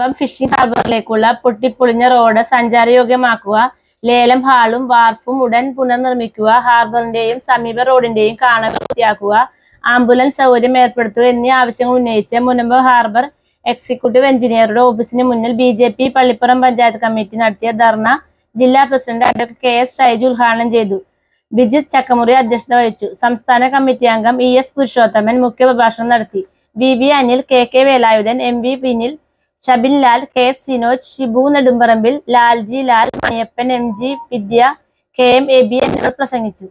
Munambam phishing ഹാർബറിലേക്കുള്ള പൊട്ടിപ്പൊളിഞ്ഞ road സഞ്ചാരയോഗ്യമാക്കുക, ലേലം ഹാളും വാർഫും ഉടൻ പുനർനിർമ്മിക്കുക, ഹാർബറിന്റെയും സമീപ റോഡിന്റെയും കാണകൾ വൃത്തിയാക്കുക, ആംബുലൻസ് സൗകര്യം ഏർപ്പെടുത്തുക എന്നീ ആവശ്യങ്ങൾ ഉന്നയിച്ച് മുനമ്പം ഹാർബർ എക്സിക്യൂട്ടീവ് എഞ്ചിനീയറുടെ ഓഫീസിന് മുന്നിൽ BJP പള്ളിപ്പുറം പഞ്ചായത്ത് കമ്മിറ്റി നടത്തിയ ധർണ ജില്ലാ പ്രസിഡന്റ് അഡ്വക്കേറ്റ് KS ഷൈജു ഉദ്ഘാടനം ചെയ്തു. ബിജിത് ചക്കമുറി അധ്യക്ഷത വഹിച്ചു. സംസ്ഥാന കമ്മിറ്റി അംഗം ES പുരുഷോത്തമൻ മുഖ്യപ്രഭാഷണം നടത്തി. VV Anil, KK Velayudhan, MV Vinil, Shabin Lal, KS Sinoj, Shibu Nedumparambil, Lalji Lal, Maniyappan, MG വിദ്യ, KM AB എന്നിവർ പ്രസംഗിച്ചു.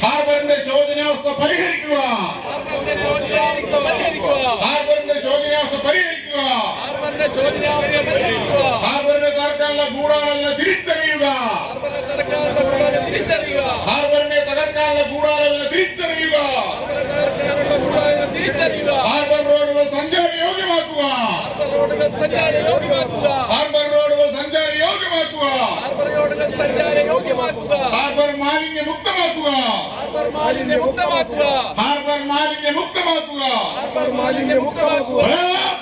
ഹാർബറിന്റെ ശോചനാവസ്ഥ പരിഹരിക്കുക, ഹാർബറിന്റെ ശോചനാവസ്ഥ പരിഹരിക്കുക, ഹാർബറിനെ തകർക്കാനുള്ള ഗൂഢാലോചന തിരിച്ചറിയുക, ഹാർബറിനെ തകർക്കാനുള്ള ഗൂഢാലോചന തിരിച്ചറിയുക, ഹാർബർ റോഡുകൾ സഞ്ചാരയോഗ്യമാക്കുക, ഹാർബർ റോഡുകൾ സഞ്ചാരയോഗ്യമാക്കുക, harbour മാലിന്യമുക്തമാക്കുക,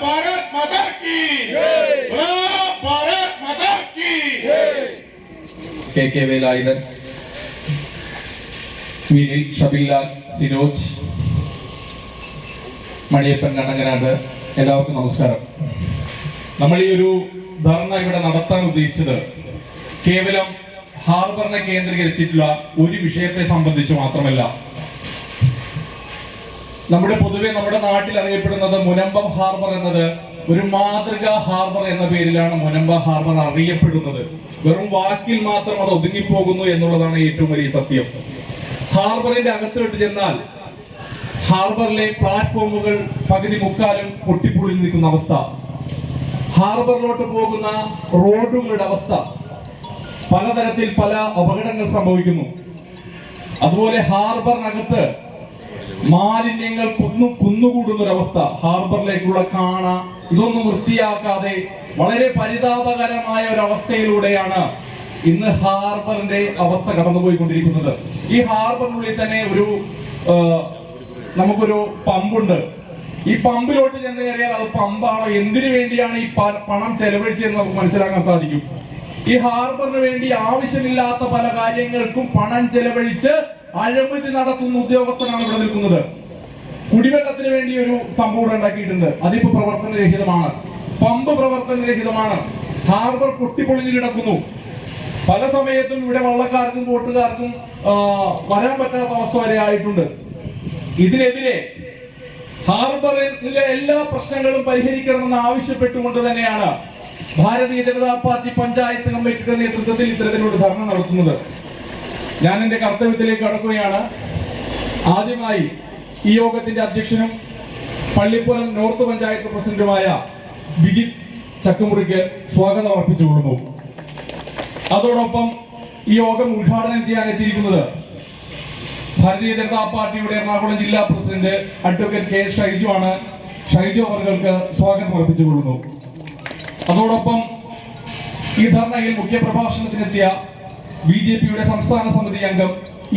Bharat Mata key Bharat Mata key. KK Velayudhan, Vinil, Shabin Lal, Sinoj, Maniyappan, കണ്ണങ്ങനാട്, എല്ലാവർക്കും നമസ്കാരം. നമ്മൾ ഈ ഒരു ധർണ ഇവിടെ നടത്താൻ ഉദ്ദേശിച്ചത് കേവലം ഹാർബറിനെ കേന്ദ്രീകരിച്ചിട്ടുള്ള ഒരു വിഷയത്തെ സംബന്ധിച്ച് മാത്രമല്ല. പൊതുവെ നമ്മുടെ നാട്ടിൽ അറിയപ്പെടുന്നത് മുനമ്പം ഹാർബർ എന്നത് ഒരു മാതൃകാ ഹാർബർ എന്ന പേരിലാണ് മുനമ്പം ഹാർബർ അറിയപ്പെടുന്നത്. വെറും വാക്കിൽ മാത്രം അത് ഒതുങ്ങിപ്പോകുന്നു എന്നുള്ളതാണ് ഏറ്റവും വലിയ സത്യം. ഹാർബറിന്റെ അകത്തോട്ട് ചെന്നാൽ ഹാർബറിലെ പ്ലാറ്റ്ഫോമുകൾ പകുതി മുക്കാലും പൊട്ടിപ്പൊളിഞ്ഞു നിൽക്കുന്ന അവസ്ഥ, ഹാർബറിലോട്ട് പോകുന്ന റോഡുകളുടെ അവസ്ഥ, പലതരത്തിൽ പല അപകടങ്ങൾ സംഭവിക്കുന്നു. അതുപോലെ ഹാർബറിനകത്ത് മാലിന്യങ്ങൾ കുന്നുകൂടുന്നൊരവസ്ഥ, ഹാർബറിലേക്കുള്ള കാണ ഇതൊന്നും വൃത്തിയാക്കാതെ വളരെ പരിതാപകരമായ ഒരവസ്ഥയിലൂടെയാണ് ഇന്ന് ഹാർബറിന്റെ അവസ്ഥ കടന്നുപോയിക്കൊണ്ടിരിക്കുന്നത്. ഈ ഹാർബറിനുള്ളിൽ തന്നെ നമുക്കൊരു പമ്പുണ്ട്. ഈ പമ്പിലോട്ട് ചെന്ന് കയറിയാൽ അത് പമ്പാണോ, എന്തിനു വേണ്ടിയാണ് ഈ പണം ചെലവഴിച്ചതെന്ന് നമുക്ക് മനസ്സിലാക്കാൻ സാധിക്കും. ഈ ഹാർബറിന് വേണ്ടി ആവശ്യമില്ലാത്ത പല കാര്യങ്ങൾക്കും പണം ചെലവഴിച്ച് അഴിമതി നടത്തുന്ന ഉദ്യോഗസ്ഥനാണ് ഇവിടെ നിൽക്കുന്നത്. കുടിവെള്ളത്തിന് വേണ്ടി ഒരു സംഭവം ഉണ്ടാക്കിയിട്ടുണ്ട്, അതിപ്പോ പ്രവർത്തനരഹിതമാണ്. പമ്പ് പ്രവർത്തനരഹിതമാണ്. ഹാർബർ പൊട്ടിപ്പൊളിഞ്ഞു കിടക്കുന്നു. പല സമയത്തും ഇവിടെ വള്ളക്കാർക്കും ബോട്ടുകാർക്കും വരാൻ പറ്റാത്ത അവസ്ഥ വരെ ആയിട്ടുണ്ട്. ഇതിനെതിരെ ഹാർബറിലെ എല്ലാ പ്രശ്നങ്ങളും പരിഹരിക്കണമെന്ന് ആവശ്യപ്പെട്ടുകൊണ്ട് തന്നെയാണ് ഭാരതീയ ജനതാ പാർട്ടി പഞ്ചായത്ത് കമ്മിറ്റിയുടെ നേതൃത്വത്തിൽ ഇത്തരത്തിലൊരു ധർണ നടത്തുന്നത്. ഞാൻ എന്റെ കർത്തവ്യത്തിലേക്ക് കടക്കുകയാണ്. ആദ്യമായി ഈ യോഗത്തിന്റെ അധ്യക്ഷനും പള്ളിപ്പുറം നോർത്ത് പഞ്ചായത്ത് പ്രസിഡന്റുമായ ബിജിത് ചക്കമുറിക്ക് സ്വാഗതം അർപ്പിച്ചുകൊള്ളുന്നു. അതോടൊപ്പം ഈ യോഗം ഉദ്ഘാടനം ചെയ്യാൻ എത്തിയിരിക്കുന്നത് ഭാരതീയ ജനതാ പാർട്ടിയുടെ എറണാകുളം ജില്ലാ പ്രസിഡന്റ് അഡ്വക്കേറ്റ് KS ഷൈജു ആണ്. ഷൈജു അവർക്ക് സ്വാഗതം അർപ്പിച്ചുകൊള്ളുന്നു. അതോടൊപ്പം ഈ ധർണയിൽ മുഖ്യപ്രഭാഷണത്തിനെത്തിയ BJPയുടെ സംസ്ഥാന സമിതി അംഗം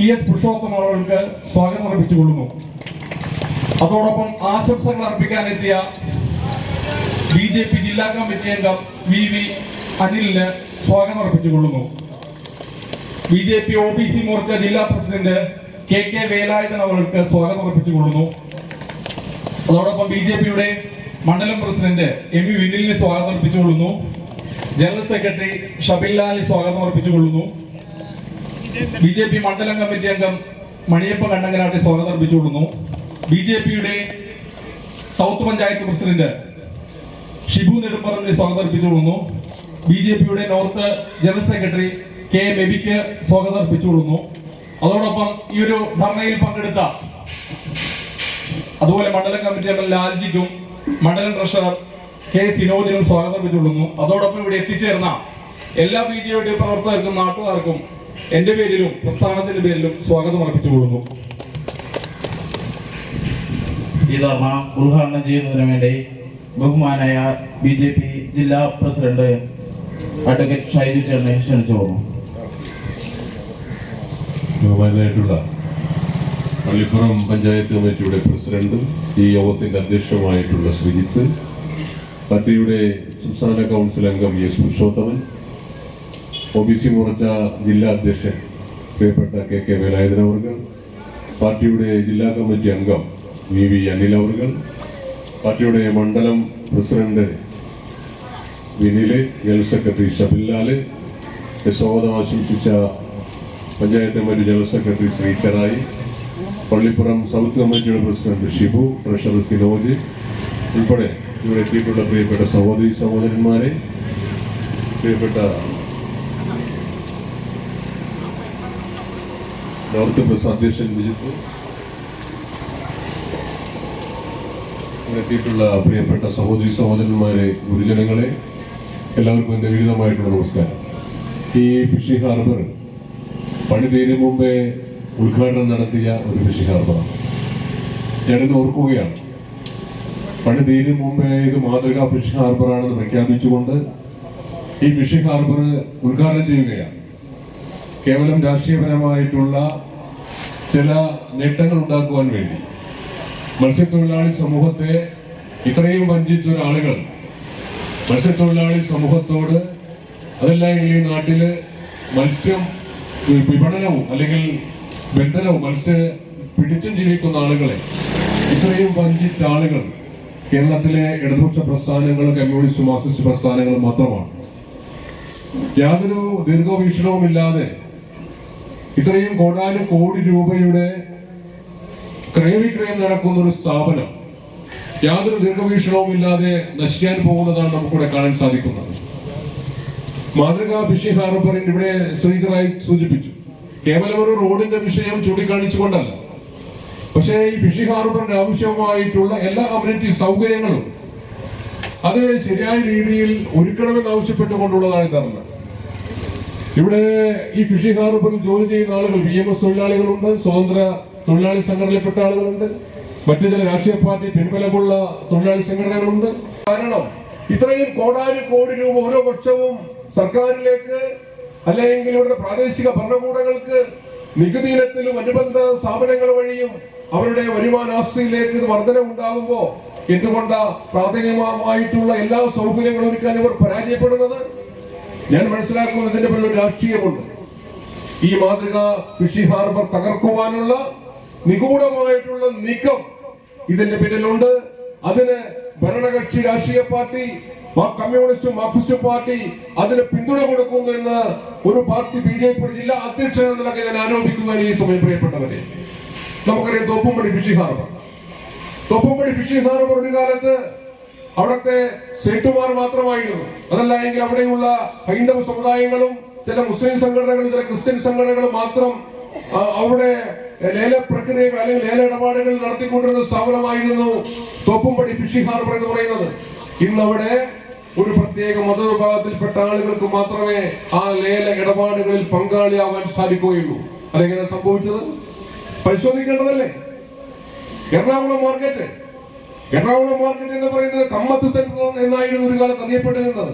ES പുരുഷോത്തമൻ അവർക്ക് സ്വാഗതം അർപ്പിച്ചുകൊള്ളുന്നു. അതോടൊപ്പം ആശംസകൾ അർപ്പിക്കാനെത്തിയ BJP ജില്ലാ കമ്മിറ്റി അംഗം VV അനിലിന് സ്വാഗതം അർപ്പിച്ചുകൊള്ളുന്നു. BJP OBC മോർച്ച ജില്ലാ പ്രസിഡന്റ് KK വേലായുധൻ അവർക്ക് സ്വാഗതം അർപ്പിച്ചുകൊള്ളുന്നു. അതോടൊപ്പം BJPയുടെ മണ്ഡലം പ്രസിഡന്റ് MV വിനിലിന് സ്വാഗതം അർപ്പിച്ചുകൊള്ളുന്നു. ജനറൽ സെക്രട്ടറി ഷബിൻ ലാലിന് സ്വാഗതം അർപ്പിച്ചുകൊള്ളുന്നു. BJP മണ്ഡലം കമ്മിറ്റി അംഗം മണിയപ്പ കണ്ണങ്ങനാട്ടെ സ്വാഗതം അർപ്പിച്ചുകൊള്ളുന്നു. BJPയുടെ സൗത്ത് പഞ്ചായത്ത് പ്രസിഡന്റ് ഷിബു നെടുമ്പറമ്പിന് സ്വാഗതം അർപ്പിച്ചുകൊള്ളുന്നു. BJPയുടെ നോർത്ത് ജനറൽ സെക്രട്ടറി KM എബിക്ക് സ്വാഗതം അർപ്പിച്ചുകൊള്ളുന്നു. അതോടൊപ്പം ഈ ഒരു ധർണയിൽ പങ്കെടുത്ത അതുപോലെ മണ്ഡലം കമ്മിറ്റി അംഗം ലാൽജിക്കും മണ്ഡലം ട്രഷറർ K സിനോദിനും സ്വാഗതം അർപ്പിച്ചുകൊള്ളുന്നു. അതോടൊപ്പം ഇവിടെ എത്തിച്ചേർന്ന എല്ലാ BJP പ്രവർത്തകർക്കും നാട്ടുകാർക്കും എന്റെ പേരിലും പ്രസ്ഥാനത്തിന്റെ പേരിലും സ്വാഗതം അർപ്പിച്ചുകൊള്ളുന്നു. ഈ ധർണ ഉദ്ഘാടനം ചെയ്യുന്നതിന് വേണ്ടി ബഹുമാനായ BJP ജില്ലാ പ്രസിഡന്റ് അഡ്വക്കേറ്റ് ഷൈജു ചേർന്നെ ക്ഷണിച്ചു പോകുന്നു. ബഹുമാനായിട്ടുള്ള പള്ളിപ്പുറം പഞ്ചായത്ത് കമ്മിറ്റിയുടെ പ്രസിഡന്റും ഈ യോഗത്തിന്റെ അധ്യക്ഷനുമായിട്ടുള്ള ശ്രീജിത്ത്, പാർട്ടിയുടെ സംസ്ഥാന കൗൺസിൽ അംഗം എസ് പുരുഷോത്തമൻ, OBC മോർച്ച ജില്ലാ അധ്യക്ഷൻ പ്രിയപ്പെട്ട KK വേലായുധൻ അവർകൾ, പാർട്ടിയുടെ ജില്ലാ കമ്മിറ്റി അംഗം VV അനിൽ അവർകൾ, പാർട്ടിയുടെ മണ്ഡലം president Vinil, general secretary Shabinlal, സ്വാഗതം ആശംസിച്ച panchayat committee general secretary Shri Cherai, Pallippuram south കമ്മിറ്റിയുടെ പ്രസിഡന്റ് ഷിബു, ട്രഷറർ സിനോജ് ഉൾപ്പെടെ ഇവിടെ എത്തിയിട്ടുള്ള പ്രിയപ്പെട്ട സഹോദരി സഹോദരന്മാരെ, പ്രിയപ്പെട്ട നോർത്ത് പ്രസ് അധ്യക്ഷൻ വിജിത്ത്, എത്തിയിട്ടുള്ള പ്രിയപ്പെട്ട സഹോദരി സഹോദരന്മാരെ, ഗുരുജനങ്ങളെ, എല്ലാവർക്കും എൻ്റെ വിനീതമായിട്ടുള്ള നമസ്കാരം. ഈ ഫിഷിംഗ് ഹാർബർ പണി തീരും മുമ്പേ ഉദ്ഘാടനം നടത്തിയ ഒരു ഫിഷിംഗ് ഹാർബറാണ്. ഞാനിന്ന് ഓർക്കുകയാണ്, പണി തീരും മുമ്പേ ഇത് മാതൃകാ ഫിഷിംഗ് ഹാർബറാണെന്ന് പ്രഖ്യാപിച്ചുകൊണ്ട് ഈ ഫിഷിംഗ് ഹാർബർ ഉദ്ഘാടനം ചെയ്യുകയാണ്. കേവലം രാഷ്ട്രീയപരമായിട്ടുള്ള ചില നേട്ടങ്ങൾ ഉണ്ടാക്കുവാൻ വേണ്ടി മത്സ്യത്തൊഴിലാളി സമൂഹത്തെ ഇത്രയും വഞ്ചിച്ച ഒരാളുകൾ മത്സ്യത്തൊഴിലാളി സമൂഹത്തോട്, അതല്ല ഈ നാട്ടില് മത്സ്യം വിപണനവും അല്ലെങ്കിൽ ബന്ധനവും പിടിച്ചും ജീവിക്കുന്ന ആളുകളെ ഇത്രയും വഞ്ചിച്ച ആളുകൾ കേരളത്തിലെ ഇടതുപക്ഷ പ്രസ്ഥാനങ്ങളും കമ്മ്യൂണിസ്റ്റ് മാർക്സിസ്റ്റ് പ്രസ്ഥാനങ്ങളും മാത്രമാണ്. യാതൊരു ദീർഘവീക്ഷണവുമില്ലാതെ ഇത്രയും കോടാനുകോടി രൂപയുടെ ക്രയവിക്രയം നടക്കുന്ന ഒരു സ്ഥാപനം യാതൊരു ദീർഘവീക്ഷണവുമില്ലാതെ നശിക്കാൻ പോകുന്നതാണ് നമുക്കിവിടെ കാണാൻ സാധിക്കുന്നത്. മാതൃകാ ഫിഷിംഗ് ഹാർബറിൽ ഇവിടെ ശ്രീധറായി സൂചിപ്പിച്ചു, കേവലം ഒരു റോഡിന്റെ വിഷയം ചൂണ്ടിക്കാണിച്ചുകൊണ്ടല്ല, പക്ഷേ ഈ ഫിഷിംഗ് ഹാർബറിന് ആവശ്യമായിട്ടുള്ള എല്ലാ അമ്യൂണിറ്റി സൗകര്യങ്ങളും അത് ശരിയായ രീതിയിൽ ഒരുക്കണമെന്ന് ആവശ്യപ്പെട്ടുകൊണ്ടുള്ളതാണ് ധർമ്മ. ഇവിടെ ഈ ഫിഷിംഗ് ഹാർബറിൽ ജോലി ചെയ്യുന്ന ആളുകൾ VMS തൊഴിലാളികളുണ്ട്, സ്വതന്ത്ര തൊഴിലാളി സംഘടനയിൽപ്പെട്ട ആളുകളുണ്ട്, മറ്റു ചില രാഷ്ട്രീയ പാർട്ടി പിൻബലമുള്ള തൊഴിലാളി സംഘടനകളുണ്ട്. കാരണം ഇത്രയും കോടാനുകോടി രൂപ ഓരോ വർഷവും സർക്കാരിലേക്ക് അല്ലെങ്കിൽ ഇവരുടെ പ്രാദേശിക ഭരണകൂടങ്ങൾക്ക് നികുതി ഇനത്തിലും അനുബന്ധ സ്ഥാപനങ്ങൾ വഴിയും അവരുടെ വരുമാനാസ്തിയിലേക്ക് ഇത് വർധനമുണ്ടാകുമ്പോ എന്തുകൊണ്ടാ പ്രാഥമികമായിട്ടുള്ള എല്ലാ സൗകര്യങ്ങളും ഒരുക്കാൻ ഇവർ പരാജയപ്പെടുന്നത്? ഞാൻ മനസ്സിലാക്കുന്നത് ഇതിന്റെ പിന്നിൽ ഒരു രാഷ്ട്രീയമുണ്ട്. ഈ മാതൃക ഫിഷിംഗ് ഹാർബർ തകർക്കുവാനുള്ള നിഗൂഢമായിട്ടുള്ള നീക്കം ഇതിന്റെ പിന്നിലുണ്ട്. അതിന് ഭരണകക്ഷി രാഷ്ട്രീയ പാർട്ടി, കമ്മ്യൂണിസ്റ്റ് മാർക്സിസ്റ്റ് പാർട്ടി അതിന് പിന്തുണ കൊടുക്കുന്നു എന്ന് ഒരു പാർട്ടി BJP ജില്ലാ അധ്യക്ഷൻ എന്നൊക്കെ ഞാൻ ആരോപിക്കുകയാണ് ഈ സമയം. പ്രിയപ്പെട്ടവരെ, നമുക്കറിയാം തോപ്പുംപടി ഫിഷിംഗ് ഹാർബർ ഒരു കാലത്ത് അവിടുത്തെ സേട്ടുമാർ മാത്രമായിരുന്നു. അതല്ല എങ്കിൽ അവിടെയുള്ള ഹൈന്ദവ സമുദായങ്ങളും ചില മുസ്ലിം സംഘടനകളും ചില ക്രിസ്ത്യൻ സംഘടനകളും മാത്രം അവിടെ ലേല പ്രക്രിയകൾ അല്ലെങ്കിൽ ലേല ഇടപാടുകൾ നടത്തിക്കൊണ്ടിരുന്ന സ്ഥാപനമായിരുന്നു തോപ്പുംപടി ഫിഷിംഗ് ഹാർബർ എന്ന് പറയുന്നത്. ഇന്നവിടെ ഒരു പ്രത്യേക മതവിഭാഗത്തിൽപ്പെട്ട ആളുകൾക്ക് മാത്രമേ ആ ലേല ഇടപാടുകളിൽ പങ്കാളിയാവാൻ സാധിക്കുകയുള്ളൂ. അതെങ്ങനെ സംഭവിച്ചത് പരിശോധിക്കേണ്ടതല്ലേ? എറണാകുളം മാർക്കറ്റ് എന്ന് പറയുന്നത് കമ്മത്ത് സെന്റർ എന്നായിരുന്നു ഒരു കാലത്ത് അറിയപ്പെട്ടിരുന്നത്.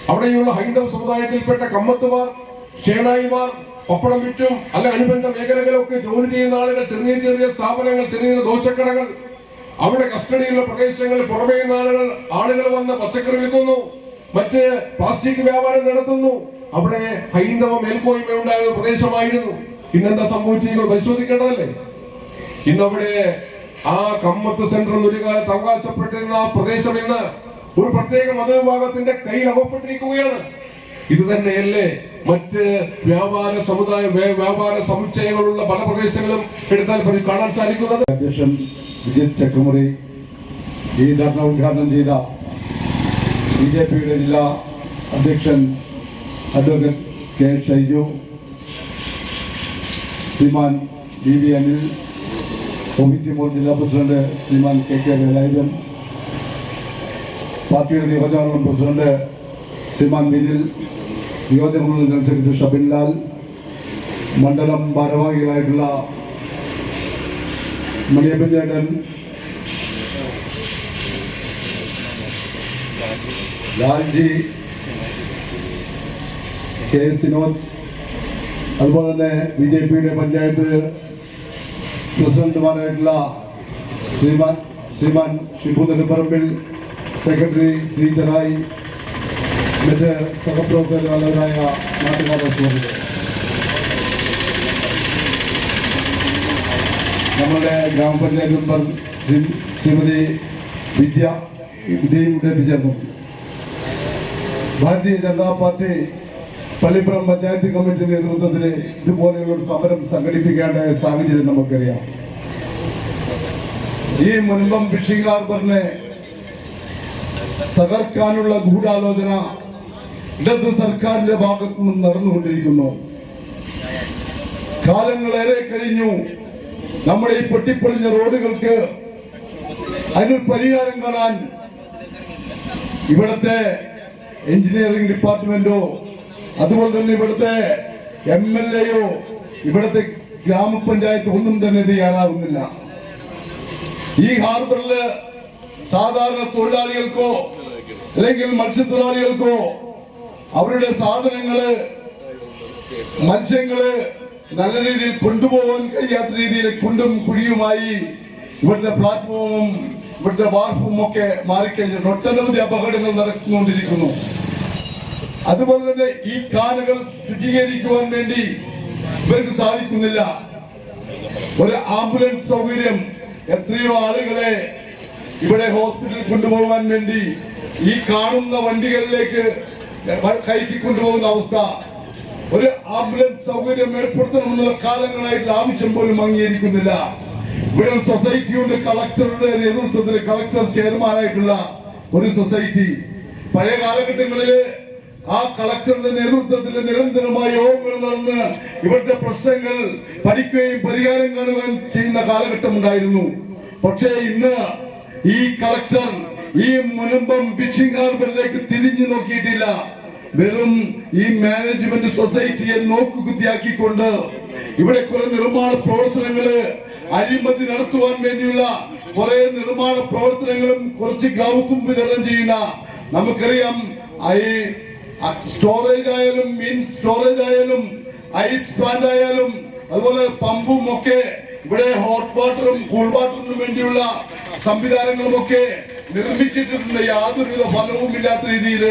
അവിടെയുള്ള ഹൈന്ദവ സമുദായത്തിൽപ്പെട്ട കമ്മത്തുമാർ, ഷേണായിമാർ, പപ്പടം വിറ്റും അല്ല അനുബന്ധ മേഖലകളൊക്കെ ജോലി ചെയ്യുന്ന ആളുകൾ, ചെറിയ ചെറിയ സ്ഥാപനങ്ങൾ, ചെറിയ ദോശക്കടകൾ, അവിടെ കസ്റ്റഡിയുള്ള പ്രദേശങ്ങളിൽ പുറമേ ആളുകൾ വന്ന് പച്ചക്കറി വിൽക്കുന്നു, മറ്റ് പ്ലാസ്റ്റിക് വ്യാപാരം നടത്തുന്നു. അവിടെ ഹൈന്ദവ മേൽക്കോയ്മ ഉണ്ടായിരുന്ന പ്രദേശമായിരുന്നു. ഇന്നെന്താ സംഭവിച്ചിരിക്കുന്നത് പരിശോധിക്കേണ്ടതല്ലേ? ഇന്നവിടെ ആ കമ്മത്ത് സെന്റർ ഒരു കാലത്ത് അവകാശപ്പെട്ടിരുന്ന ആ പ്രദേശം ഇന്ന് ഒരു പ്രത്യേക മതവിഭാഗത്തിന്റെ കയ്യിൽ അകപ്പെട്ടിരിക്കുകയാണ്. ഇത് തന്നെയല്ലേ മറ്റ് വ്യാപാര സമുച്ചയങ്ങളുള്ള പല പ്രദേശങ്ങളും എടുത്താൽ കാണാൻ സാധിക്കുന്നത്? അധ്യക്ഷൻ വിജിത് ചക്കുമുറി, ഈ ധർണ ഉദ്ഘാടനം ചെയ്ത BJPയുടെ ജില്ലാ അധ്യക്ഷൻ അഡ്വക്കേറ്റ് K. ഷൈജു, ശ്രീമാൻ VV അനിൽ, OBC മോർച്ച ജില്ലാ പ്രസിഡന്റ് ശ്രീമാൻ KK വേലായുധൻ, പാർട്ടിയുടെ നിയോജകമണ്ഡലം പ്രസിഡന്റ് ശ്രീമാൻ വിനിൽ, നിയോജകമണ്ഡലം ജനറൽ സെക്രട്ടറി ഷബിൻലാൽ, മണ്ഡലം ഭാരവാഹികളായിട്ടുള്ള മണിയപ്പൻ ചേട്ടൻ, ലാൽജി, K. സിനോജ്, അതുപോലെ തന്നെ BJPയുടെ പഞ്ചായത്ത് പ്രസിഡന്റുമാരായിട്ടുള്ള ശ്രീമാൻ ഷിബു നെടുമ്പറമ്പിൽ, സെക്രട്ടറി ശ്രീധറായി, മറ്റ് സഹപ്രവർത്തകരായ നാട്ടുകാരുടെ സുഹൃത്തുക്കൾ, നമ്മുടെ ഗ്രാമപഞ്ചായത്ത് മെമ്പർ ശ്രീമതി വിദ്യയും ഇവിടെ എത്തിച്ചേർന്നു. ഭാരതീയ ജനതാ പാർട്ടി പള്ളിപ്പുറം പഞ്ചായത്ത് കമ്മിറ്റി നേതൃത്വത്തിൽ ഇതുപോലെയുള്ള ഒരു സമരം സംഘടിപ്പിക്കേണ്ട സാഹചര്യം നമുക്കറിയാം. ഈ മുൻപം ഫിഷിംഗ് ഹാർബറിനെ തകർക്കാനുള്ള ഗൂഢാലോചന ഇടത് സർക്കാരിന്റെ ഭാഗത്തു നിന്ന് നടന്നുകൊണ്ടിരിക്കുന്നു. കാലങ്ങളേറെ കഴിഞ്ഞു. നമ്മുടെ ഈ പൊട്ടിപ്പൊളിഞ്ഞ റോഡുകൾക്ക് അതിനൊരു പരിഹാരം കാണാൻ ഇവിടുത്തെ എഞ്ചിനീയറിംഗ് ഡിപ്പാർട്ട്മെന്റോ അതുപോലെ തന്നെ ഇവിടുത്തെ MLAയോ ഇവിടുത്തെ ഗ്രാമപഞ്ചായത്ത് ഒന്നും തന്നെ തയ്യാറാകുന്നില്ല. ഈ ഹാർബറില് സാധാരണ തൊഴിലാളികൾക്കോ അല്ലെങ്കിൽ മത്സ്യത്തൊഴിലാളികൾക്കോ അവരുടെ സാധനങ്ങള്, മത്സ്യങ്ങള് നല്ല രീതിയിൽ കൊണ്ടുപോകാൻ കഴിയാത്ത രീതിയിൽ കുണ്ടും കുഴിയുമായി ഇവിടുത്തെ പ്ലാറ്റ്ഫോമും ഇവിടുത്തെ വാർഫും ഒക്കെ മാറിക്കഴിഞ്ഞിട്ട് ഒട്ടനവധി അപകടങ്ങൾ നടന്നുകൊണ്ടിരിക്കുന്നു. അതുപോലെ തന്നെ ഈ കാനകൾ ശുചീകരിക്കുവാൻ വേണ്ടി ഇവർക്ക് സാധിക്കുന്നില്ല. ഒരു ആംബുലൻസ് സൗകര്യം എത്രയോ ആളുകളെ ഇവിടെ ഹോസ്പിറ്റലിൽ കൊണ്ടുപോകാൻ വേണ്ടി ഈ കാണുന്ന വണ്ടികളിലേക്ക് കയറ്റിക്കൊണ്ടുപോകുന്ന അവസ്ഥ, ഒരു ആംബുലൻസ് സൗകര്യം ഏർപ്പെടുത്തണമെന്നുള്ള കാലങ്ങളായിട്ടുള്ള ആവശ്യം പോലും അംഗീകരിക്കുന്നില്ല. ഇവിടെ ഒരു സൊസൈറ്റിയുണ്ട്, കളക്ടറുടെ നേതൃത്വത്തിൽ കളക്ടർ ചെയർമാനായിട്ടുള്ള ഒരു സൊസൈറ്റി. പഴയ കാലഘട്ടങ്ങളില് ആ കളക്ടറുടെ നേതൃത്വത്തിൽ നിരന്തരമായ യോഗങ്ങൾ നടന്ന് ഇവിടുത്തെ പ്രശ്നങ്ങൾ പഠിക്കുകയും പരിഹാരം കാണുകയും ചെയ്യുന്ന കാലഘട്ടം ഉണ്ടായിരുന്നു. പക്ഷേ ഇന്ന് ഈ കളക്ടർ ഈ മുനമ്പം ഫിഷിംഗ് ഹാർബറിലേക്ക് തിരിഞ്ഞു നോക്കിയിട്ടില്ല. വെറും ഈ മാനേജ്മെന്റ് സൊസൈറ്റിയെ നോക്കുകുത്തിയാക്കിക്കൊണ്ട് ഇവിടെ കുറെ നിർമ്മാണ പ്രവർത്തനങ്ങള് അഴിമതി നടത്തുവാൻ വേണ്ടിയുള്ള കുറെ നിർമ്മാണ പ്രവർത്തനങ്ങളും കുറച്ച് ഗ്ലൗസും വിതരണം ചെയ്യുന്ന, നമുക്കറിയാം സ്റ്റോറേജ് ആയാലും മീൻ സ്റ്റോറേജ് ആയാലും ഐസ് പ്ലാന്റ് ആയാലും അതുപോലെ പമ്പും ഒക്കെ ഇവിടെ ഹോട്ട് വാട്ടറും കൂൾ വാട്ടറിനും വേണ്ടിയുള്ള സംവിധാനങ്ങളും ഒക്കെ നിർമ്മിച്ചിട്ടുണ്ട്. യാതൊരുവിധ ഫലവും ഇല്ലാത്ത രീതിയിൽ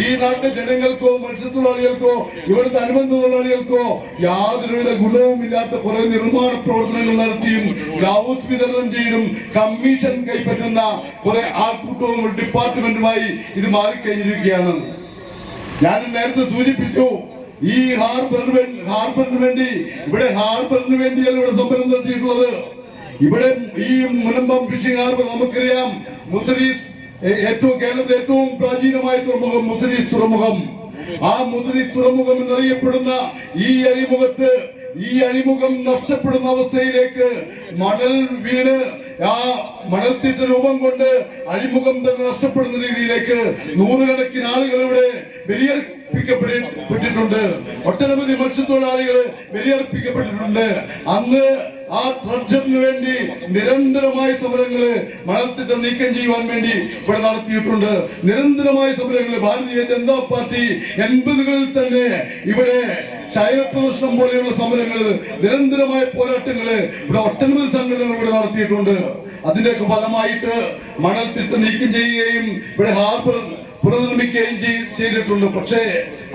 ഈ നാട്ടിലെ ജനങ്ങൾക്കോ മത്സ്യത്തൊഴിലാളികൾക്കോ ഇവിടുത്തെ അനുബന്ധ തൊഴിലാളികൾക്കോ യാതൊരുവിധ ഗുണവും ഇല്ലാത്ത കുറെ നിർമ്മാണ പ്രവർത്തനങ്ങൾ നടത്തിയും ഗ്ലൗസ് വിതരണം ചെയ്തും കമ്മീഷൻ കൈപ്പറ്റുന്ന കുറെ ആൾക്കൂട്ടവും ഡിപ്പാർട്ട്മെന്റുമായി ഇത് മാറിക്കഴിഞ്ഞിരിക്കുകയാണ്. ഞാൻ നേരത്തെ സൂചിപ്പിച്ചു, ഈ ഹാർബറിന് വേണ്ടി ഇവിടെ ഹാർബറിന് വേണ്ടിയല്ല ഇവിടെ സമരം നടത്തിയിട്ടുള്ളത്. ഇവിടെ ഈ മുനമ്പം ഫിഷിംഗ് ഹാർബർ നമുക്കറിയാം, മുസരീസ് കേരളത്തിലെ ഏറ്റവും പ്രാചീനമായ തുറമുഖം മുസരീസ് തുറമുഖം. ആ മുസരീസ് തുറമുഖം എന്നറിയപ്പെടുന്ന ഈ അഴിമുഖം നഷ്ടപ്പെടുന്ന അവസ്ഥയിലേക്ക് മണൽ വീണ് ആ മണൽത്തിട്ട രൂപം കൊണ്ട് അഴിമുഖം തന്നെ നഷ്ടപ്പെടുന്ന രീതിയിലേക്ക് നൂറുകണക്കിന് ആളുകൾ ഇവിടെ ബലിയർപ്പിക്കപ്പെട്ടിട്ടുണ്ട്. ഒട്ടനവധി മത്സ്യത്തൊഴിലാളികൾ ബലിയർപ്പിക്കപ്പെട്ടിട്ടുണ്ട്. അന്ന് ആ ട്രഡ്ജറിന് വേണ്ടി നിരന്തരമായ സമരങ്ങള് മണൽത്തിട്ടം നീക്കം ചെയ്യുവാൻ വേണ്ടി ഇവിടെ നടത്തിയിട്ടുണ്ട്. നിരന്തരമായ സമരങ്ങള് ഭാരതീയ ജനതാ പാർട്ടി 80കളിൽ തന്നെ ഇവിടെ ശൈവപ്രദർശനം പോലെയുള്ള സമരങ്ങള്, നിരന്തരമായ പോരാട്ടങ്ങള് ഇവിടെ ഒട്ടനവധി സംഘടനകൾ ഇവിടെ നടത്തിയിട്ടുണ്ട്. അതിന്റെയൊക്കെ ഫലമായിട്ട് മണൽത്തിട്ടം നീക്കം ചെയ്യുകയും ഇവിടെ ഹാർബർ പുനർനിർമ്മിക്കുകയും ചെയ്തിട്ടുണ്ട്. പക്ഷേ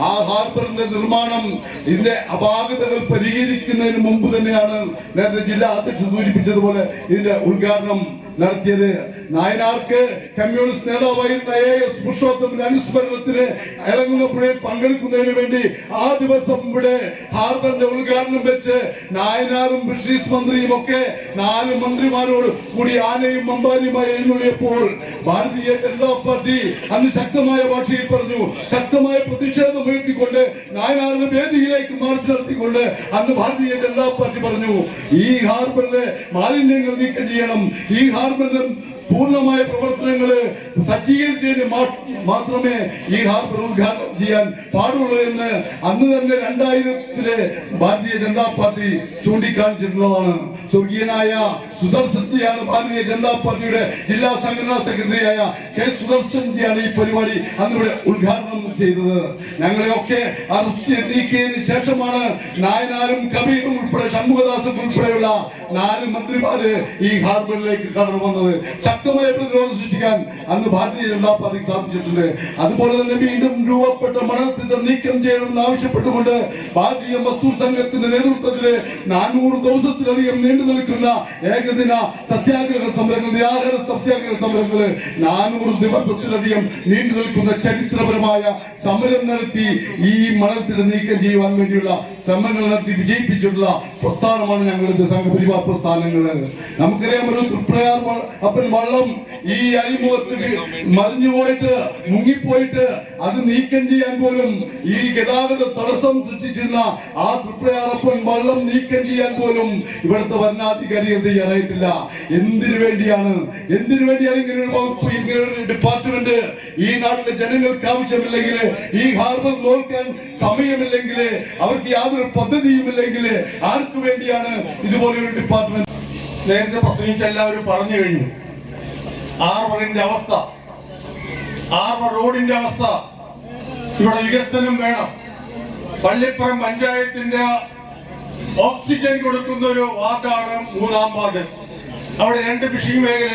ആ ഹാർബറിന്റെ നിർമ്മാണം ഇതിന്റെ അപാകതകൾ പരിഹരിക്കുന്നതിന് മുമ്പ് തന്നെയാണ് നേരത്തെ ജില്ലാ അധ്യക്ഷൻ സൂചിപ്പിച്ചതുപോലെ ഇതിന്റെ ഉദ്ഘാടനം നടത്തിയത്. നായനാർക്ക് കമ്മ്യൂണിസ്റ്റ് നേതാവായിരുന്ന AS പുരുഷോത്തമന്റെ അനുസ്മരണത്തിന് ഇളങ്ങുന്നപ്പുഴയിൽ പങ്കെടുക്കുന്നതിന് വേണ്ടി ആ ദിവസം ഇവിടെ ഹാർബറിന്റെ ഉദ്ഘാടനം വെച്ച് നായനാറും ബ്രിട്ടീഷ് മന്ത്രിയും ഒക്കെ 4 മന്ത്രിമാരോട് കൂടി ആനയും അമ്പാരിയുമായി എഴുന്നള്ളിയപ്പോൾ ഭാരതീയ ജനതാ പാർട്ടി അന്ന് ശക്തമായ ഭാഷയിൽ പറഞ്ഞു, ശക്തമായ പ്രതിഷേധം ഉയർത്തിക്കൊണ്ട് നായനാറിന്റെ വേദിയിലേക്ക് മാർച്ച് നടത്തിക്കൊണ്ട് അന്ന് ഭാരതീയ ജനതാ പാർട്ടി പറഞ്ഞു, ഈ ഹാർബറിലെ മാലിന്യങ്ങൾ നീക്കം ചെയ്യണം, ഈ ഹാർബറിന്റെ പൂർണ്ണമായ പ്രവർത്തനങ്ങള് സജ്ജീകരിച്ചതിന് മാത്രമേ ഈ ഹാർബർ ഉദ്ഘാടനം ചെയ്യാൻ പാടുള്ളൂ എന്ന് അന്ന് തന്നെ 2000-ലെ ഭാരതീയ ജനതാ പാർട്ടി ചൂണ്ടിക്കാണിച്ചിട്ടുള്ളതാണ്. സ്വർഗീയനായ സുദർശൻജിയാണ് ഭാരതീയ ജനതാ പാർട്ടിയുടെ ജില്ലാ സംഘടനാ സെക്രട്ടറിയായ K. സുദർശൻജിയാണ് ഈ പരിപാടി അന്നിവിടെ ഉദ്ഘാടനം ചെയ്തത്. ഞങ്ങളെയൊക്കെ അറസ്റ്റ് നീക്കിയതിന് ശേഷമാണ് നായനാരും കബീറും ഉൾപ്പെടെ ഷൺമുഖദാസും ഉൾപ്പെടെയുള്ള 4 മന്ത്രിമാര് ഈ ഹാർബറിലേക്ക് കടന്നു വന്നത്. ശക്തമായ പ്രതിരോധം സൃഷ്ടിക്കാൻ അന്ന് ഭാരതീയ ജനതാ പാർട്ടിക്ക് സാധിച്ചിട്ടുണ്ട്. അതുപോലെ തന്നെ വീണ്ടും രൂപപ്പെട്ട മണൽത്തിട്ടം നീക്കം ചെയ്യണമെന്ന് ആവശ്യപ്പെട്ടുകൊണ്ട് ഭാരതീയ മസ്ദൂർ സംഘത്തിന്റെ നേതൃത്വത്തില് 400 ദിവസത്തിലധികം നീണ്ടു നിൽക്കുന്ന ഏകദിന സത്യാഗ്രഹ സമരങ്ങൾ, നിരാഹാര സത്യാഗ്രഹ സമരങ്ങള് 400 ദിവസത്തിലധികം നീണ്ടു നിൽക്കുന്ന ചരിത്രപരമായ സമരം നടത്തി ഈ മണൽത്തിട്ടം നീക്കം ചെയ്യുവാൻ വേണ്ടിയുള്ള ശ്രമങ്ങൾ നടത്തി വിജയിപ്പിച്ചിട്ടുള്ള പ്രസ്ഥാനമാണ് ഞങ്ങളുടെ സംഘപരിവാർ പ്രസ്ഥാനങ്ങള്. നമുക്കറിയാം, ഒരു തൃപ്രയാർ അപ്പൻ വള്ളം ഈ അഴിമുഖത്ത് മറിഞ്ഞുപോയിട്ട് മുങ്ങിപ്പോയിട്ട് അത് നീക്കം ചെയ്യാൻ പോലും ഈ ഗതാഗത തടസ്സം സൃഷ്ടിച്ചിരുന്ന ആ തൃപ്രയാറപ്പൻ വള്ളം നീക്കം ചെയ്യാൻ പോലും ഇവിടുത്തെ ഭരണാധികാരികൾ തയ്യാറായിട്ടില്ല. എന്തിനു വേണ്ടിയാണ് ഇങ്ങനെ ഒരു വകുപ്പ്, ഇങ്ങനെ ഒരു ഡിപ്പാർട്ട്മെന്റ് ഈ നാട്ടിലെ ജനങ്ങൾക്ക് ആവശ്യമില്ലെങ്കിൽ, ഈ ഹാർബർ നോക്കാൻ സമയമില്ലെങ്കിൽ, അവർക്ക് യാതൊരു പദ്ധതിയുമില്ലെങ്കിൽ ആർക്കു വേണ്ടിയാണ് ഇതുപോലെ ഒരു ഡിപ്പാർട്ട്മെന്റ്? നേരത്തെ പ്രസംഗിച്ച എല്ലാവരും പറഞ്ഞു കഴിഞ്ഞു. ഹാർബറിന്റെ അവസ്ഥ, ഹാർബർ റോഡിന്റെ അവസ്ഥ, ഇവിടെ വികസനം വേണം. പള്ളിപ്പുറം പഞ്ചായത്തിന്റെ ഓക്സിജൻ കൊടുക്കുന്ന ഒരു വാർഡാണ് 3-ാം വാർഡ്. അവിടെ 2 ഫിഷിംഗ് മേഖല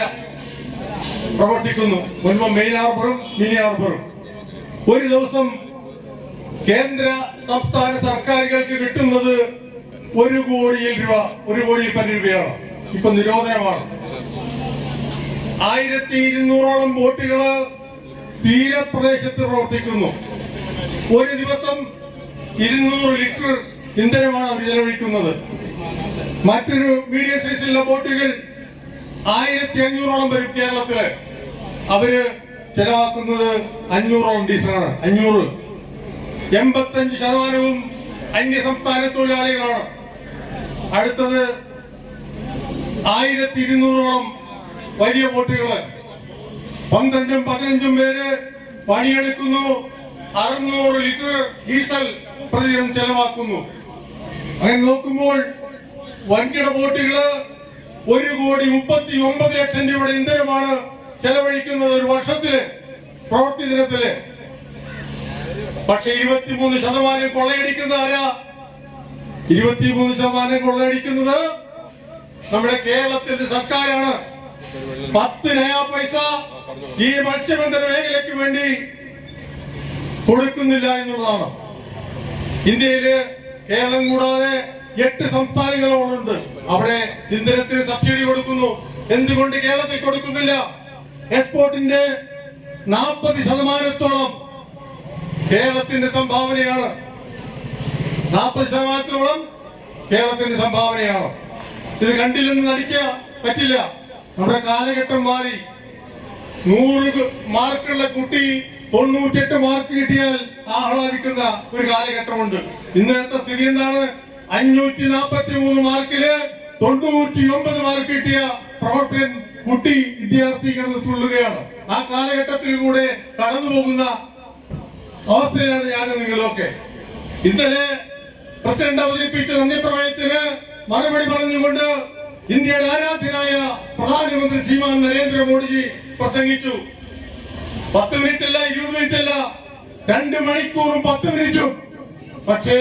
പ്രവർത്തിക്കുന്നു. മുൻപ് മെയിൻ ഹാർബറും മിനി ഹാർബറും. ഒരു ദിവസം കേന്ദ്ര സംസ്ഥാന സർക്കാരുകൾക്ക് കിട്ടുന്നത് 1 കോടി രൂപയാണ്. ഇപ്പൊ നിരോധനമാണ്. 1200ഓളം ബോട്ടുകള് തീരപ്രദേശത്ത് പ്രവർത്തിക്കുന്നു. ഒരു ദിവസം 200 ലിറ്റർ ഇന്ധനമാണ് അവർ ചെലവഴിക്കുന്നത്. മറ്റൊരു മീഡിയം സൈസിലുള്ള ബോട്ടുകൾ 1500ഓളം വരും കേരളത്തില്. അവര് ചെലവാക്കുന്നത് 500ഓളം ഡീസലാണ്. 500. 85% അന്യസംസ്ഥാന തൊഴിലാളികളാണ്. അടുത്തത് 1200ഓളം വലിയ ബോട്ടുകള് 12ഉം 15ഉം പേര് പണിയെടുക്കുന്നു. 600 ലിറ്റർ ഡീസൽ പ്രതിദിനം ചെലവാക്കുന്നു. അങ്ങനെ നോക്കുമ്പോൾ വൻകിട ബോട്ടുകള് 1,39,00,000 രൂപയുടെ ഇന്ധനമാണ് ചെലവഴിക്കുന്നത് ഒരു വർഷത്തില്, പ്രവൃത്തി ദിനത്തില്. പക്ഷെ 23% കൊള്ളയടിക്കുന്ന ആരാ? 23% കൊള്ളയടിക്കുന്നത് നമ്മുടെ കേരളത്തിന്റെ സർക്കാരാണ്. 10 നയാ പൈസ ഈ മത്സ്യബന്ധന മേഖലയ്ക്ക് വേണ്ടി കൊടുക്കുന്നില്ല എന്നുള്ളതാണ്. ഇന്ത്യയില് കേരളം കൂടാതെ 8 സംസ്ഥാനങ്ങളുണ്ട്. അവിടെ ഇന്ധനത്തിന് സബ്സിഡി കൊടുക്കുന്നു. എന്തുകൊണ്ട് കേരളത്തിൽ കൊടുക്കുന്നില്ല? എക്സ്പോർട്ടിന്റെ 40%-ഓളം കേരളത്തിന്റെ സംഭാവനയാണ്. 40%-ഓളം കേരളത്തിന്റെ സംഭാവനയാണ്. ഇത് കണ്ടില്ലെന്ന് നടിക്കാൻ പറ്റില്ല. നമ്മുടെ കാലഘട്ടം മാറി. 100 മാർക്കുള്ള കുട്ടി 98 മാർക്ക് കിട്ടിയാൽ ആഹ്ലാദിക്കുന്ന ഒരു കാലഘട്ടമുണ്ട്. ഇന്നത്തെ സ്ഥിതി എന്താണ്? 543 മാർക്കില് 99 മാർക്ക് കിട്ടിയ പ്രവർത്തകൻ കുട്ടി വിദ്യാർത്ഥി കിടന്ന് തുള്ളുകയാണ്. ആ കാലഘട്ടത്തിൽ കൂടെ കടന്നു പോകുന്ന അവസ്ഥയാണ് ഞാൻ നിങ്ങളൊക്കെ. ഇന്നലെ പ്രസിഡന്റ് അവതരിപ്പിച്ച നന്ദിപ്രമേയത്തിന് മറുപടി പറഞ്ഞുകൊണ്ട് ഇന്ത്യയുടെ ആരാധ്യനായ പ്രധാനമന്ത്രി ശ്രീമാൻ നരേന്ദ്രമോദിജി പ്രസംഗിച്ചു. 10 മിനിറ്റല്ല, 20 മിനിറ്റല്ല, 2 മണിക്കൂറും 10 മിനിറ്റും. പക്ഷേ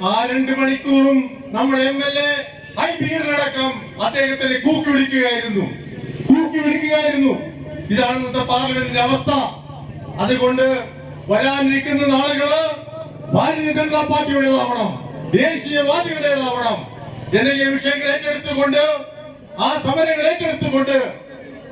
ആ 2 മണിക്കൂറും നമ്മുടെ MLA ഐ-ബീറിനടക്കം അദ്ദേഹത്തിന് കൂക്കി വിളിക്കുകയായിരുന്നു. ഇതാണ് ഇന്നത്തെ പാർലമെന്റിന്റെ അവസ്ഥ. അതുകൊണ്ട് വരാനിരിക്കുന്ന നാളുകള് ഭാരതീയ ജനതാ പാർട്ടിയുടേതാവണം, ദേശീയവാദികളേതാവണം. ജനകീയ വിഷയങ്ങൾ ഏറ്റെടുത്തുകൊണ്ട്, ആ സമരങ്ങൾ ഏറ്റെടുത്തുകൊണ്ട്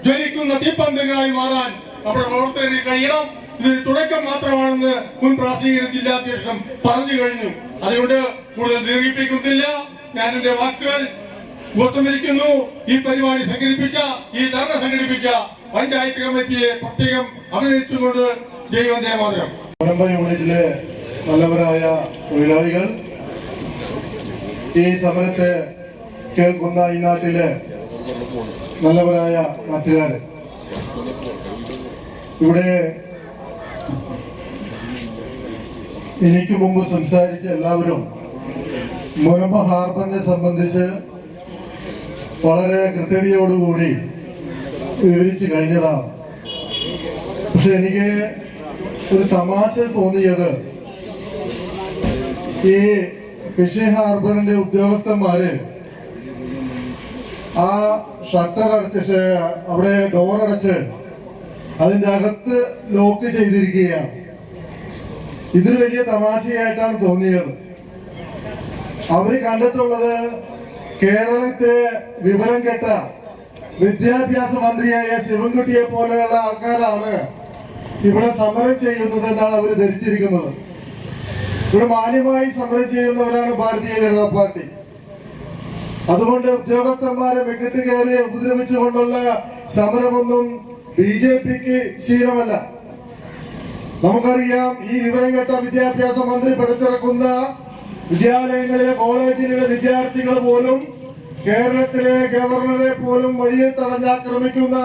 ജ്വലിക്കുന്ന തീപ്പന്തങ്ങളായി മാറാൻ നമ്മുടെ പ്രവർത്തകർക്ക് കഴിയണം. ഇത് തുടക്കം മാത്രമാണെന്ന് മുൻ പ്രാസംഗികൻ ജില്ലാധ്യക്ഷൻ പറഞ്ഞു കഴിഞ്ഞു. അതുകൊണ്ട് കൂടുതൽ ദീർഘിപ്പിക്കുന്നില്ല. ഞാൻ എന്റെ വാക്കുകൾ ഉപസംഹരിക്കുന്നു. ഈ പരിപാടി സംഘടിപ്പിച്ച, ഈ ധർണ സംഘടിപ്പിച്ച പഞ്ചായത്ത് കമ്മിറ്റിയെ പ്രത്യേകം അഭിനന്ദിച്ചുകൊണ്ട് ജയ് വന്ദേ മാതരം. യൂണിറ്റിലെ നല്ലവരായ തൊഴിലാളികൾ, ഈ സമരത്തെ കേൾക്കുന്ന ഈ നാട്ടിലെ നല്ലവരായ നാട്ടുകാര്, ഇവിടെ എനിക്ക് മുമ്പ് സംസാരിച്ച എല്ലാവരും മുനമ്പ ഹാർബറിനെ സംബന്ധിച്ച് വളരെ കൃത്യതയോടുകൂടി വിവരിച്ചു കഴിഞ്ഞതാണ്. പക്ഷെ എനിക്ക് ഒരു തമാശ തോന്നിയത് ഈ ഫിഷിംഗ് ഹാർബറിന്റെ ഉദ്യോഗസ്ഥന്മാര് ആ ഷട്ടർ അടച്ച് അവിടെ ഡോർ അടച്ച് അതിന്റെ അകത്ത് ലോക്ക് ചെയ്തിരിക്കുകയാണ്. ഇതൊരു വലിയ തമാശയായിട്ടാണ് തോന്നിയത്. അവര് കണ്ടിട്ടുള്ളത് കേരളത്തെ വിവരം കേട്ട വിദ്യാഭ്യാസ മന്ത്രിയായ ശിവൻകുട്ടിയെ പോലെയുള്ള ആൾക്കാരാണ് ഇവിടെ സമരം ചെയ്യുന്നത് എന്നാണ് അവർ ധരിച്ചിരിക്കുന്നത്. ഇവിടെ മാന്യമായി സമരം ചെയ്യുന്നവരാണ് ഭാരതീയ ജനതാ പാർട്ടി. അതുകൊണ്ട് ഉദ്യോഗസ്ഥന്മാരെ വെക്കിട്ട് കയറി ഉപദ്രവിച്ചുകൊണ്ടുള്ള സമരമൊന്നും BJPക്ക് ശീലമല്ല. നമുക്കറിയാം, ഈ വിവരം കേട്ട വിദ്യാഭ്യാസ മന്ത്രി പഠിച്ചിറക്കുന്ന വിദ്യാലയങ്ങളിലെ കോളേജിലെ വിദ്യാർത്ഥികൾ പോലും കേരളത്തിലെ ഗവർണറെ പോലും വഴിയിൽ തടഞ്ഞാക്രമിക്കുന്ന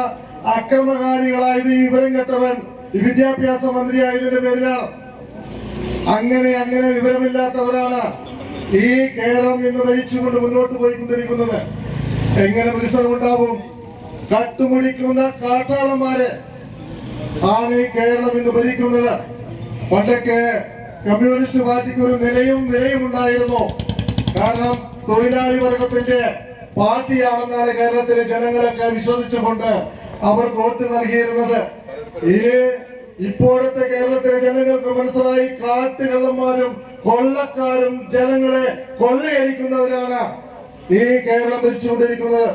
അക്രമകാരികളായത് ഈ വിവരം കേട്ടവൻ ഈ വിദ്യാഭ്യാസ മന്ത്രിയായതിന്റെ പേരിലാണ്. അങ്ങനെ വിവരമില്ലാത്തവരാണ് ഈ കേരളം ഇന്ന് ഭരിച്ചുകൊണ്ട് മുന്നോട്ട് പോയിക്കൊണ്ടിരിക്കുന്നത്. എങ്ങനെ വികസനമുണ്ടാവും? കട്ടുമുടിക്കുന്ന കാട്ടാളന്മാരെ ആണ് ഈ കേരളം ഇന്ന് ഭരിക്കുന്നത്. പണ്ടൊക്കെ കമ്മ്യൂണിസ്റ്റ് പാർട്ടിക്ക് ഒരു നിലയും വിലയും ഉണ്ടായിരുന്നു. കാരണം തൊഴിലാളി വർഗത്തിന്റെ പാർട്ടിയാണെന്നാണ് കേരളത്തിലെ ജനങ്ങളൊക്കെ വിശ്വസിച്ചുകൊണ്ട് അവർ വോട്ട് നൽകിയിരുന്നത്. ഇപ്പോഴത്തെ കേരളത്തിലെ ജനങ്ങൾക്ക് മനസ്സിലായി, കാട്ടുകള്ളന്മാരും കൊള്ളക്കാരും ജനങ്ങളെ കൊള്ളയടിക്കുന്നവരാണ് ഈ കേരളം ഭരിച്ചുകൊണ്ടിരിക്കുന്നത്.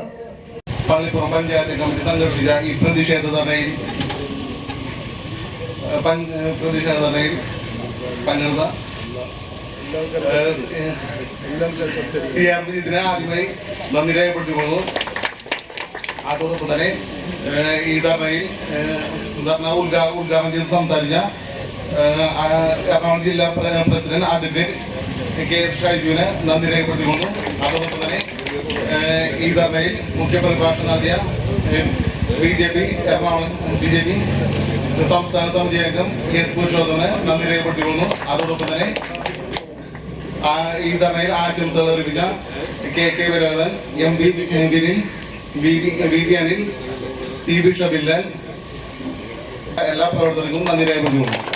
പള്ളിപ്പുറം പഞ്ചായത്ത് കമ്മിറ്റി സംഘടിപ്പിച്ച ഈ പ്രതിഷേധ ധർണയിൽ പങ്കെടുത്ത CRP ഇതിനെ ആദ്യമായി നന്ദി രേഖപ്പെടുത്തിക്കൊള്ളുന്നു. അതോടൊപ്പം തന്നെ ഈ ധർണയിൽ ഉദ്ഘാടനം ചെയ്ത് സംസാരിച്ച എറണാകുളം ജില്ലാ പ്രസിഡന്റ് അഡ്വക്കേറ്റ് KS ഷൈജുവിനെ നന്ദി രേഖപ്പെടുത്തിക്കൊള്ളുന്നു. അതോടൊപ്പം തന്നെ ഈ ധർണയിൽ മുഖ്യപ്രഭാഷണം നടത്തിയ BJP എറണാകുളം BJP സംസ്ഥാന സമിതി അംഗം S പുരുഷോത്തമനെ നന്ദി രേഖപ്പെടുത്തിക്കൊള്ളുന്നു. അതോടൊപ്പം തന്നെ ഈ ധർണയിൽ ആശംസകൾ അർപ്പിച്ച KK Vinodan, MB Vinil, VV Anil, TB ഷബില്ലാൽ എല്ലാ പ്രവർത്തകർക്കും നന്ദി രേഖപ്പെടുത്തിക്കൊള്ളുന്നു.